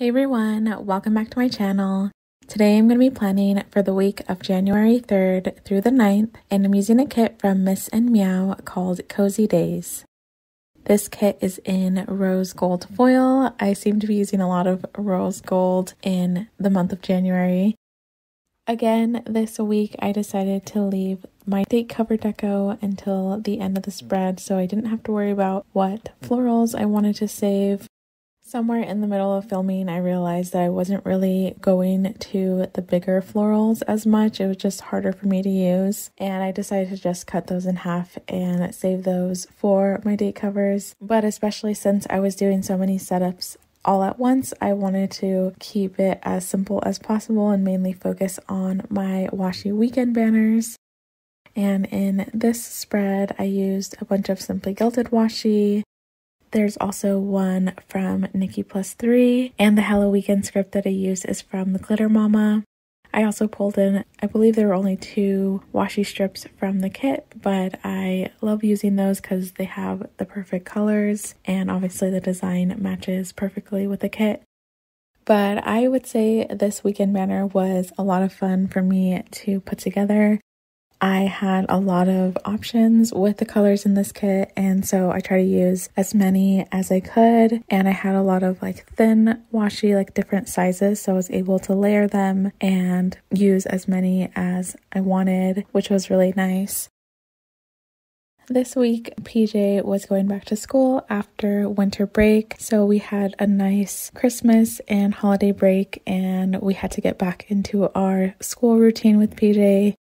Hey everyone, welcome back to my channel. Today I'm going to be planning for the week of January 3rd through the 9th, and I'm using a kit from Miss and Meow called Cozy Days. This kit is in rose gold foil. I seem to be using a lot of rose gold in the month of January. Again, this week I decided to leave my date cover deco until the end of the spread, so I didn't have to worry about what florals I wanted to save. Somewhere in the middle of filming, I realized that I wasn't really going to the bigger florals as much. It was just harder for me to use, and I decided to just cut those in half and save those for my date covers. But especially since I was doing so many setups all at once, I wanted to keep it as simple as possible and mainly focus on my washi weekend banners. And in this spread, I used a bunch of Simply Gilded washi. There's also one from Nikki Plus 3, and the Hello Weekend script that I use is from the Glitter Mama. I also pulled in, I believe there were only 2 washi strips from the kit, but I love using those because they have the perfect colors, and obviously the design matches perfectly with the kit. But I would say this weekend banner was a lot of fun for me to put together. I had a lot of options with the colors in this kit, and so I tried to use as many as I could, and I had a lot of thin washi, different sizes, so I was able to layer them and use as many as I wanted, which was really nice. This week, PJ was going back to school after winter break, so we had a nice Christmas and holiday break, and we had to get back into our school routine with PJ.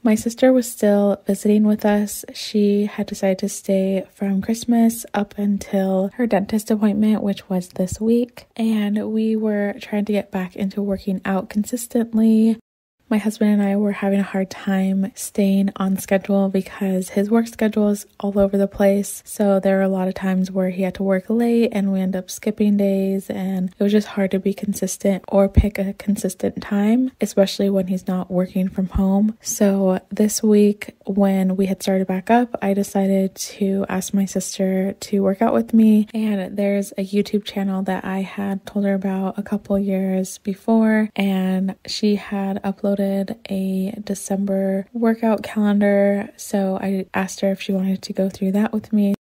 My sister was still visiting with us. She had decided to stay from Christmas up until her dentist appointment, which was this week. And we were trying to get back into working out consistently. My husband and I were having a hard time staying on schedule because his work schedule is all over the place. So there were a lot of times where he had to work late and we ended up skipping days, and it was just hard to be consistent or pick a consistent time, especially when he's not working from home. So this week when we had started back up, I decided to ask my sister to work out with me, and there's a YouTube channel that I had told her about a couple years before, and she had uploaded a December workout calendar, so I asked her if she wanted to go through that with me.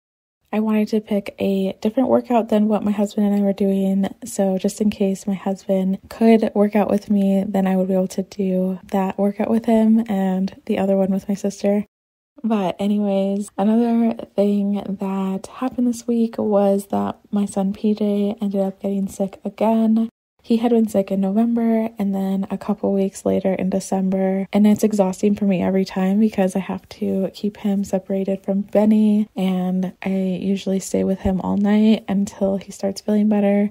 I wanted to pick a different workout than what my husband and I were doing, so just in case my husband could work out with me, then I would be able to do that workout with him and the other one with my sister. But anyways, another thing that happened this week was that my son PJ ended up getting sick again. He had been sick in November and then a couple weeks later in December, and it's exhausting for me every time because I have to keep him separated from Benny, and I usually stay with him all night until he starts feeling better.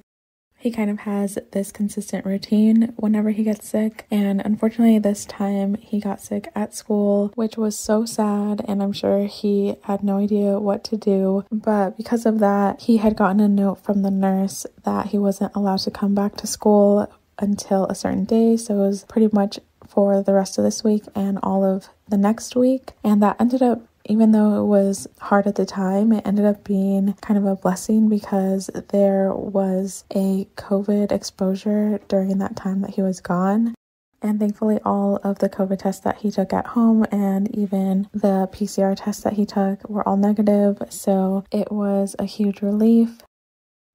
He kind of has this consistent routine whenever he gets sick, and unfortunately this time he got sick at school, which was so sad, and I'm sure he had no idea what to do. But because of that, he had gotten a note from the nurse that he wasn't allowed to come back to school until a certain day, so it was pretty much for the rest of this week and all of the next week, and that ended up, even though it was hard at the time, it ended up being kind of a blessing because there was a COVID exposure during that time that he was gone. And thankfully all of the COVID tests that he took at home and even the PCR tests that he took were all negative, so it was a huge relief.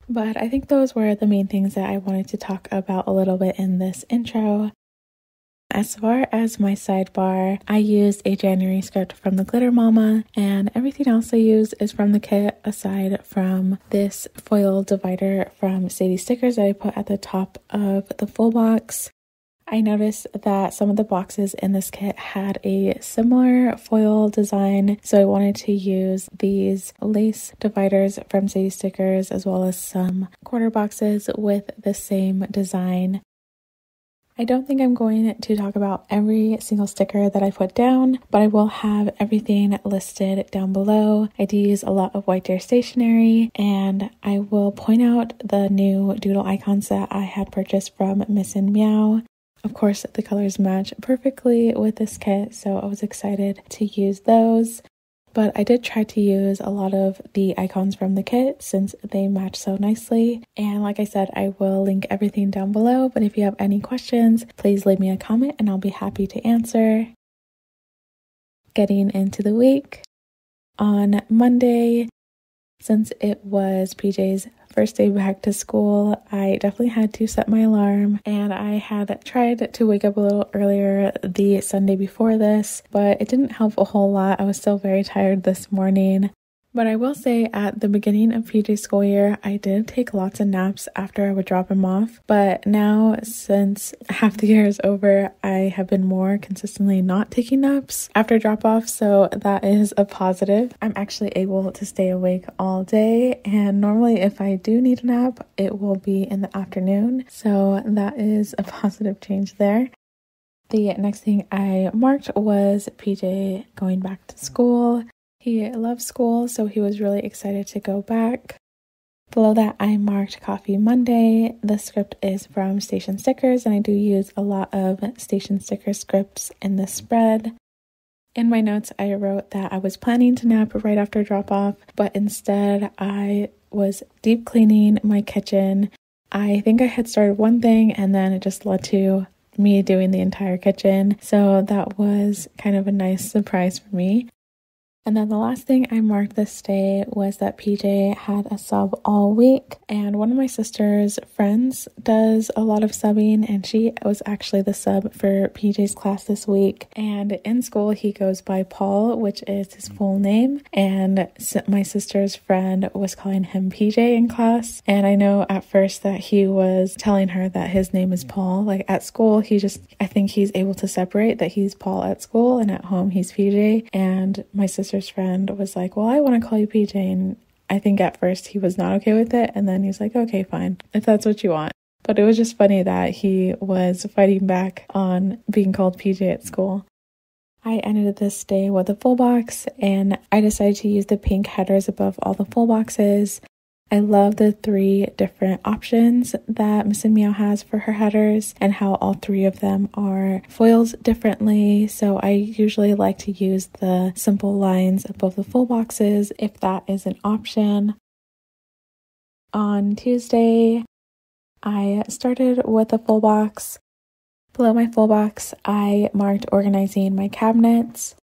But I think those were the main things that I wanted to talk about a little bit in this intro. As far as my sidebar, I used a January script from the Glitter Mama, and everything else I use is from the kit aside from this foil divider from Sadie Stickers that I put at the top of the full box. I noticed that some of the boxes in this kit had a similar foil design, so I wanted to use these lace dividers from Sadie Stickers as well as some quarter boxes with the same design. I don't think I'm going to talk about every single sticker that I put down, but I will have everything listed down below. I do use a lot of White Deer stationery, and I will point out the new doodle icons that I had purchased from Miss and Meow. Of course, the colors match perfectly with this kit, so I was excited to use those. but I did try to use a lot of the icons from the kit since they match so nicely. And like I said, I will link everything down below, but if you have any questions, please leave me a comment and I'll be happy to answer. Getting into the week, on Monday, since it was PJ's first day back to school, I definitely had to set my alarm, and I had tried to wake up a little earlier the Sunday before this, but it didn't help a whole lot. I was still very tired this morning. But I will say at the beginning of PJ's school year, I did take lots of naps after I would drop him off. But now, since half the year is over, I have been more consistently not taking naps after drop off. So that is a positive. I'm actually able to stay awake all day. And normally if I do need a nap, it will be in the afternoon. So that is a positive change there. The next thing I marked was PJ going back to school. He loves school, so he was really excited to go back. Below that, I marked Coffee Monday. The script is from Station Stickers, and I do use a lot of Station Sticker scripts in this spread. In my notes, I wrote that I was planning to nap right after drop-off, but instead I was deep cleaning my kitchen. I think I had started one thing, and then it just led to me doing the entire kitchen, so that was kind of a nice surprise for me. And then the last thing I marked this day was that PJ had a sub all week, and one of my sister's friends does a lot of subbing, and she was actually the sub for PJ's class this week. And in school he goes by Paul, which is his full name, and my sister's friend was calling him PJ in class. And I know at first that he was telling her that his name is Paul. Like at school, I think he's able to separate that he's Paul at school, and at home he's PJ. And my sister's friend was like, well, I want to call you PJ, and I think at first he was not okay with it, and then he's like, okay, fine, if that's what you want. But it was just funny that he was fighting back on being called PJ at school. I ended this day with a full box, and I decided to use the pink headers above all the full boxes. I love the 3 different options that Miss and Meow has for her headers and how all 3 of them are foiled differently. So I usually like to use the simple lines above the full boxes if that is an option. On Tuesday, I started with a full box. Below my full box, I marked organizing my cabinets.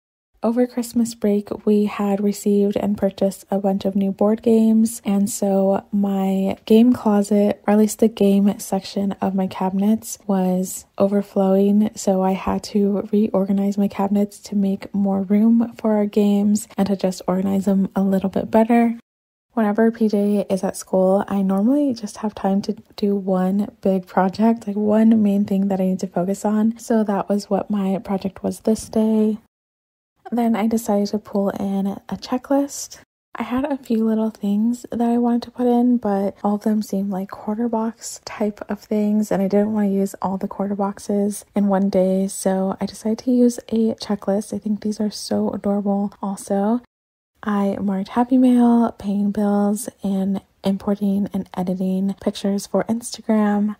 Over Christmas break, we had received and purchased a bunch of new board games, and so my game closet, or at least the game section of my cabinets, was overflowing, so I had to reorganize my cabinets to make more room for our games and to just organize them a little bit better. Whenever PJ is at school, I normally just have time to do one big project, like one main thing that I need to focus on, so that was what my project was this day. Then I decided to pull in a checklist. I had a few little things that I wanted to put in, but all of them seemed like quarter box type of things, and I didn't want to use all the quarter boxes in one day, so I decided to use a checklist. I think these are so adorable also. I marked Happy Mail, paying bills, and importing and editing pictures for Instagram.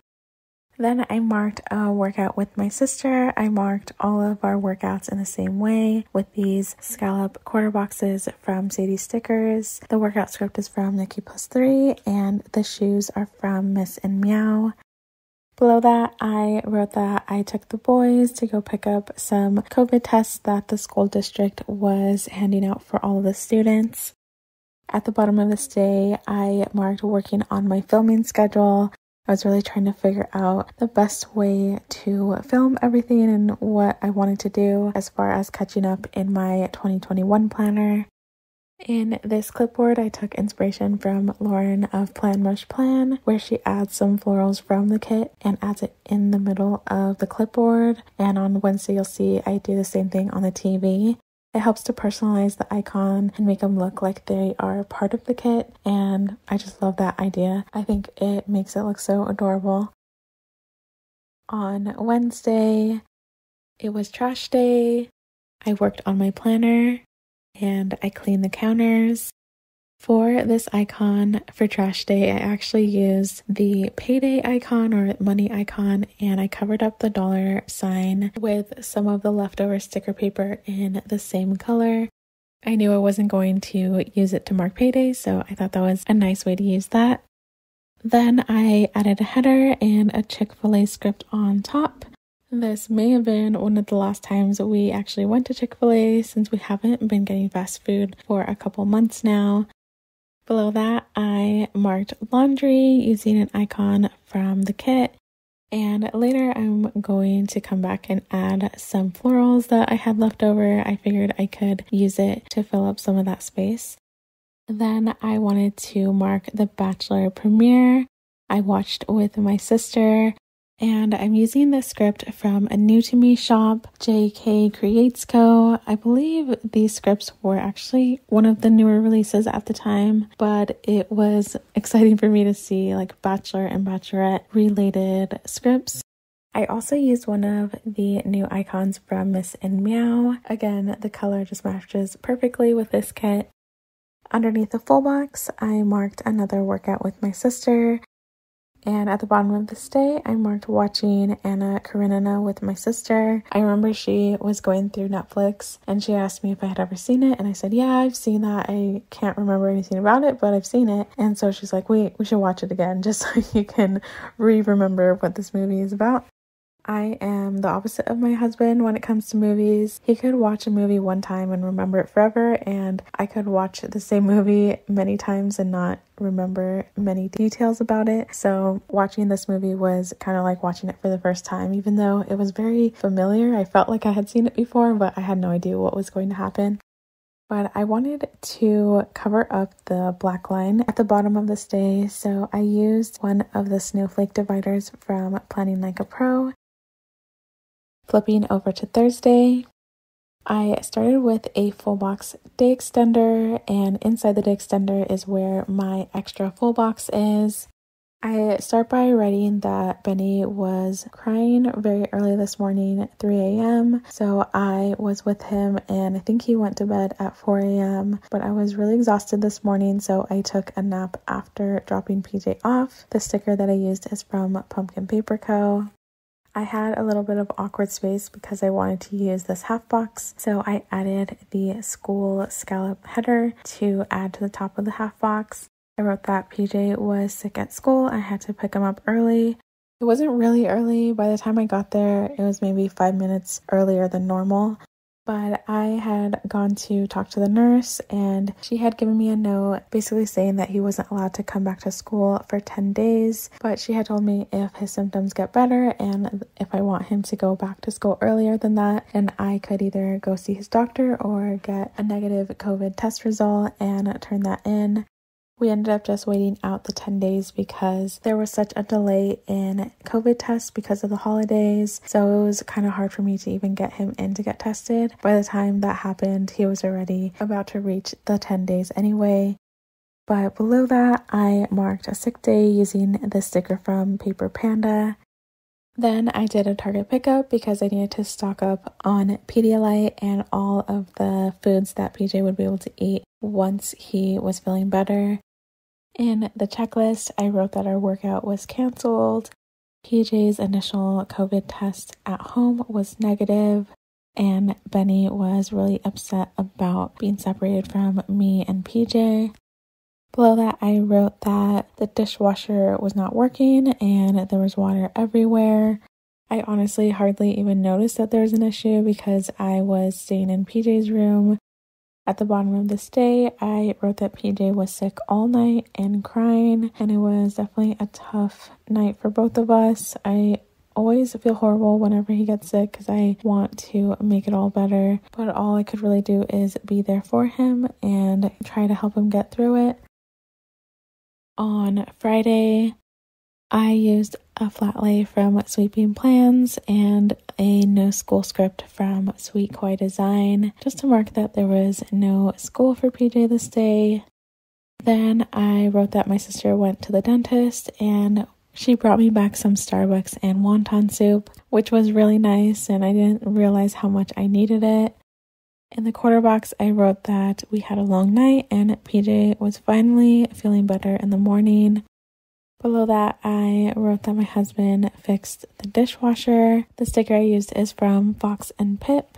Then I marked a workout with my sister. I marked all of our workouts in the same way with these scallop quarter boxes from Sadie Stickers. The workout script is from Nikki Plus 3, and the shoes are from Miss and Meow. Below that, I wrote that I took the boys to go pick up some COVID tests that the school district was handing out for all of the students. At the bottom of this day, I marked working on my filming schedule. I was really trying to figure out the best way to film everything and what I wanted to do as far as catching up in my 2021 planner. In this clipboard, I took inspiration from Lauren of Plan Mush Plan, where she adds some florals from the kit and adds it in the middle of the clipboard. And on Wednesday, you'll see I do the same thing on the TV. It helps to personalize the icon and make them look like they are part of the kit, and I just love that idea. I think it makes it look so adorable. On Wednesday, it was trash day. I worked on my planner and I cleaned the counters. For this icon for trash day, I actually used the payday icon or money icon, and I covered up the dollar sign with some of the leftover sticker paper in the same color. I knew I wasn't going to use it to mark payday, so I thought that was a nice way to use that. Then I added a header and a Chick-fil-A script on top. This may have been one of the last times we actually went to Chick-fil-A since we haven't been getting fast food for a couple months now. Below that, I marked laundry using an icon from the kit. And later I'm going to come back and add some florals that I had left over. I figured I could use it to fill up some of that space. Then I wanted to mark the Bachelor premiere. I watched with my sister, and I'm using this script from a new to me shop, JK Creates Co. I believe these scripts were actually one of the newer releases at the time, but it was exciting for me to see like Bachelor and Bachelorette related scripts. I also used one of the new icons from Miss and Meow. Again, the color just matches perfectly with this kit. Underneath the full box, I marked another workout with my sister. And at the bottom of this day, I marked watching Anna Karenina with my sister. I remember she was going through Netflix and she asked me if I had ever seen it. And I said, yeah, I've seen that. I can't remember anything about it, but I've seen it. And so she's like, wait, we should watch it again just so you can remember what this movie is about. I am the opposite of my husband when it comes to movies. He could watch a movie one time and remember it forever, and I could watch the same movie many times and not remember many details about it. So watching this movie was kind of like watching it for the first time. Even though it was very familiar, I felt like I had seen it before, but I had no idea what was going to happen. But I wanted to cover up the black line at the bottom of this day, so I used one of the snowflake dividers from Planning Like a Pro. Flipping over to Thursday, I started with a full box day extender, and inside the day extender is where my extra full box is. I start by writing that Benny was crying very early this morning at 3 a.m. So I was with him and I think he went to bed at 4 a.m. But I was really exhausted this morning, so I took a nap after dropping PJ off. The sticker that I used is from Pumpkin Paper Co. I had a little bit of awkward space because I wanted to use this half box, so I added the school scallop header to add to the top of the half box. I wrote that PJ was sick at school. I had to pick him up early. It wasn't really early. By the time I got there, it was maybe 5 minutes earlier than normal. But I had gone to talk to the nurse and she had given me a note basically saying that he wasn't allowed to come back to school for 10 days. But she had told me if his symptoms get better and if I want him to go back to school earlier than that, and I could either go see his doctor or get a negative COVID test result and turn that in. We ended up just waiting out the 10 days because there was such a delay in COVID tests because of the holidays. So it was kind of hard for me to even get him in to get tested. By the time that happened, he was already about to reach the 10 days anyway. But below that, I marked a sick day using the sticker from Paper Panda. Then I did a Target pickup because I needed to stock up on Pedialyte and all of the foods that PJ would be able to eat once he was feeling better. In the checklist, I wrote that our workout was canceled. PJ's initial COVID test at home was negative, and Benny was really upset about being separated from me and PJ. Below that, I wrote that the dishwasher was not working and there was water everywhere. I honestly hardly even noticed that there was an issue because I was staying in PJ's room. At the bottom of this day, I wrote that PJ was sick all night and crying, and it was definitely a tough night for both of us. I always feel horrible whenever he gets sick because I want to make it all better, but all I could really do is be there for him and try to help him get through it. On Friday, I used a flat lay from Sweeping Plans and a no school script from Sweet Koi Design, just to mark that there was no school for PJ this day. Then I wrote that my sister went to the dentist and she brought me back some Starbucks and wonton soup, which was really nice, and I didn't realize how much I needed it. In the quarter box, I wrote that we had a long night and PJ was finally feeling better in the morning. Below that, I wrote that my husband fixed the dishwasher. The sticker I used is from Fox and Pip.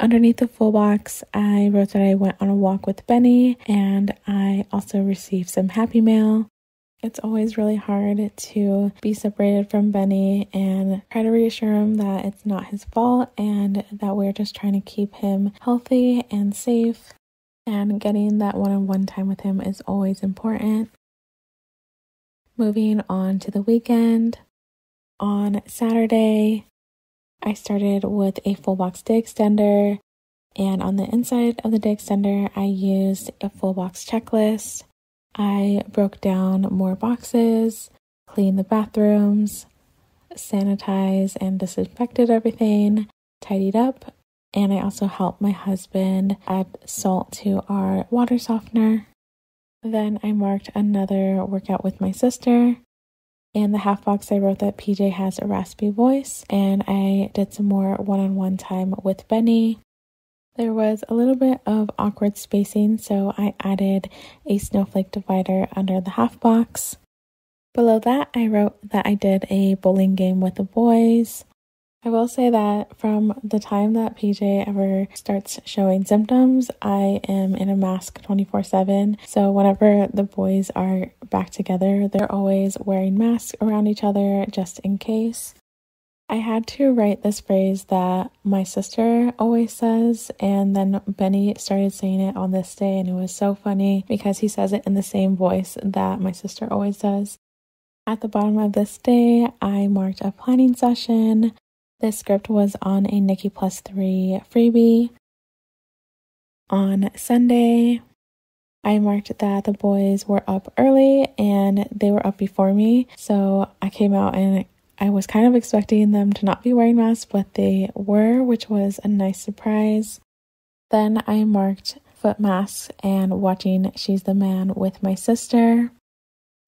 Underneath the full box, I wrote that I went on a walk with Benny, and I also received some Happy Mail. It's always really hard to be separated from Benny and try to reassure him that it's not his fault and that we're just trying to keep him healthy and safe. And getting that one-on-one time with him is always important. Moving on to the weekend. On Saturday, I started with a full box day extender, and on the inside of the day extender, I used a full box checklist. I broke down more boxes, cleaned the bathrooms, sanitized and disinfected everything, tidied up, and I also helped my husband add salt to our water softener. Then I marked another workout with my sister. In the half box, I wrote that PJ has a raspy voice, and I did some more one-on-one time with Benny. There was a little bit of awkward spacing, so I added a snowflake divider under the half box. Below that, I wrote that I did a bowling game with the boys. I will say that from the time that PJ ever starts showing symptoms, I am in a mask 24/7. So whenever the boys are back together, they're always wearing masks around each other just in case. I had to write this phrase that my sister always says, and then Benny started saying it on this day, and it was so funny because he says it in the same voice that my sister always does. At the bottom of this day, I marked a planning session. This script was on a Nikki Plus 3 freebie. On Sunday, I marked that the boys were up early and they were up before me. So I came out and I was kind of expecting them to not be wearing masks, but they were, which was a nice surprise. Then I marked foot masks and watching She's the Man with my sister.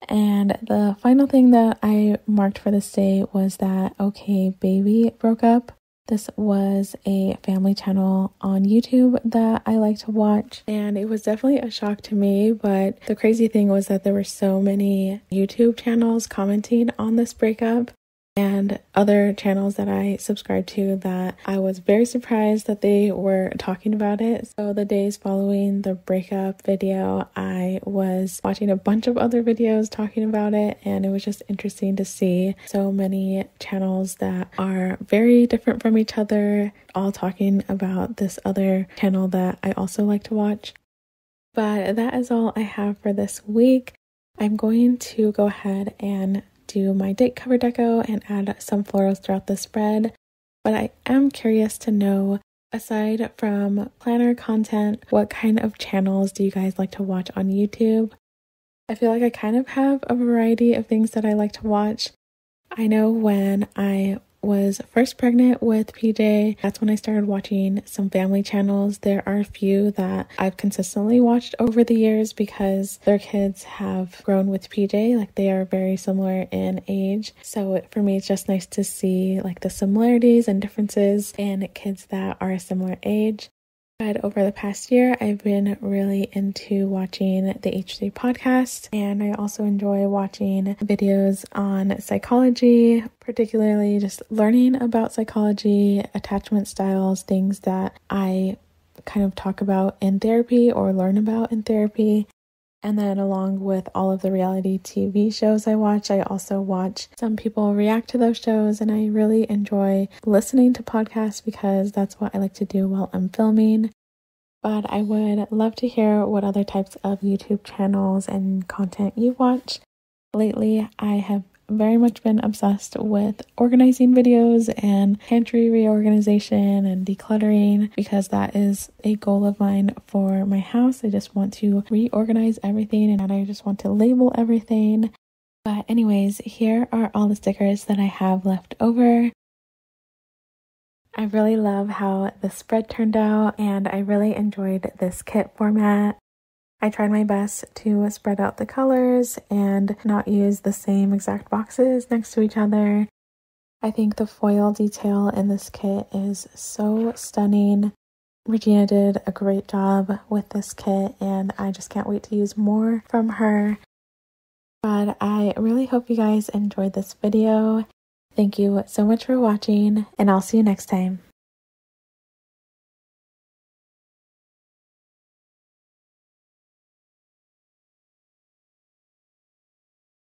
And the final thing that I marked for this day was that OK Baby broke up. This was a family channel on YouTube that I like to watch, and it was definitely a shock to me, but the crazy thing was that there were so many YouTube channels commenting on this breakup and other channels that I subscribe to that I was very surprised that they were talking about it. So the days following the breakup video, I was watching a bunch of other videos talking about it, and it was just interesting to see so many channels that are very different from each other all talking about this other channel that I also like to watch. But that is all I have for this week. I'm going to go ahead and do my date cover deco and add some florals throughout the spread, but I am curious to know, aside from planner content, what kind of channels do you guys like to watch on YouTube? I feel like I kind of have a variety of things that I like to watch. I know when I was first pregnant with PJ, that's when I started watching some family channels. There are a few that I've consistently watched over the years because their kids have grown with PJ, like they are very similar in age. So for me, it's just nice to see like the similarities and differences in kids that are a similar age. But over the past year, I've been really into watching the H3 podcast, and I also enjoy watching videos on psychology, particularly just learning about psychology, attachment styles, things that I kind of talk about in therapy or learn about in therapy. And then along with all of the reality TV shows I watch, I also watch some people react to those shows, and I really enjoy listening to podcasts because that's what I like to do while I'm filming. But I would love to hear what other types of YouTube channels and content you watch. Lately, I have very much been obsessed with organizing videos and pantry reorganization and decluttering because that is a goal of mine for my house. I just want to reorganize everything and I just want to label everything. But anyways, here are all the stickers that I have left over. I really love how the spread turned out, and I really enjoyed this kit format. I tried my best to spread out the colors and not use the same exact boxes next to each other. I think the foil detail in this kit is so stunning. Regina did a great job with this kit, and I just can't wait to use more from her. But I really hope you guys enjoyed this video. Thank you so much for watching, and I'll see you next time.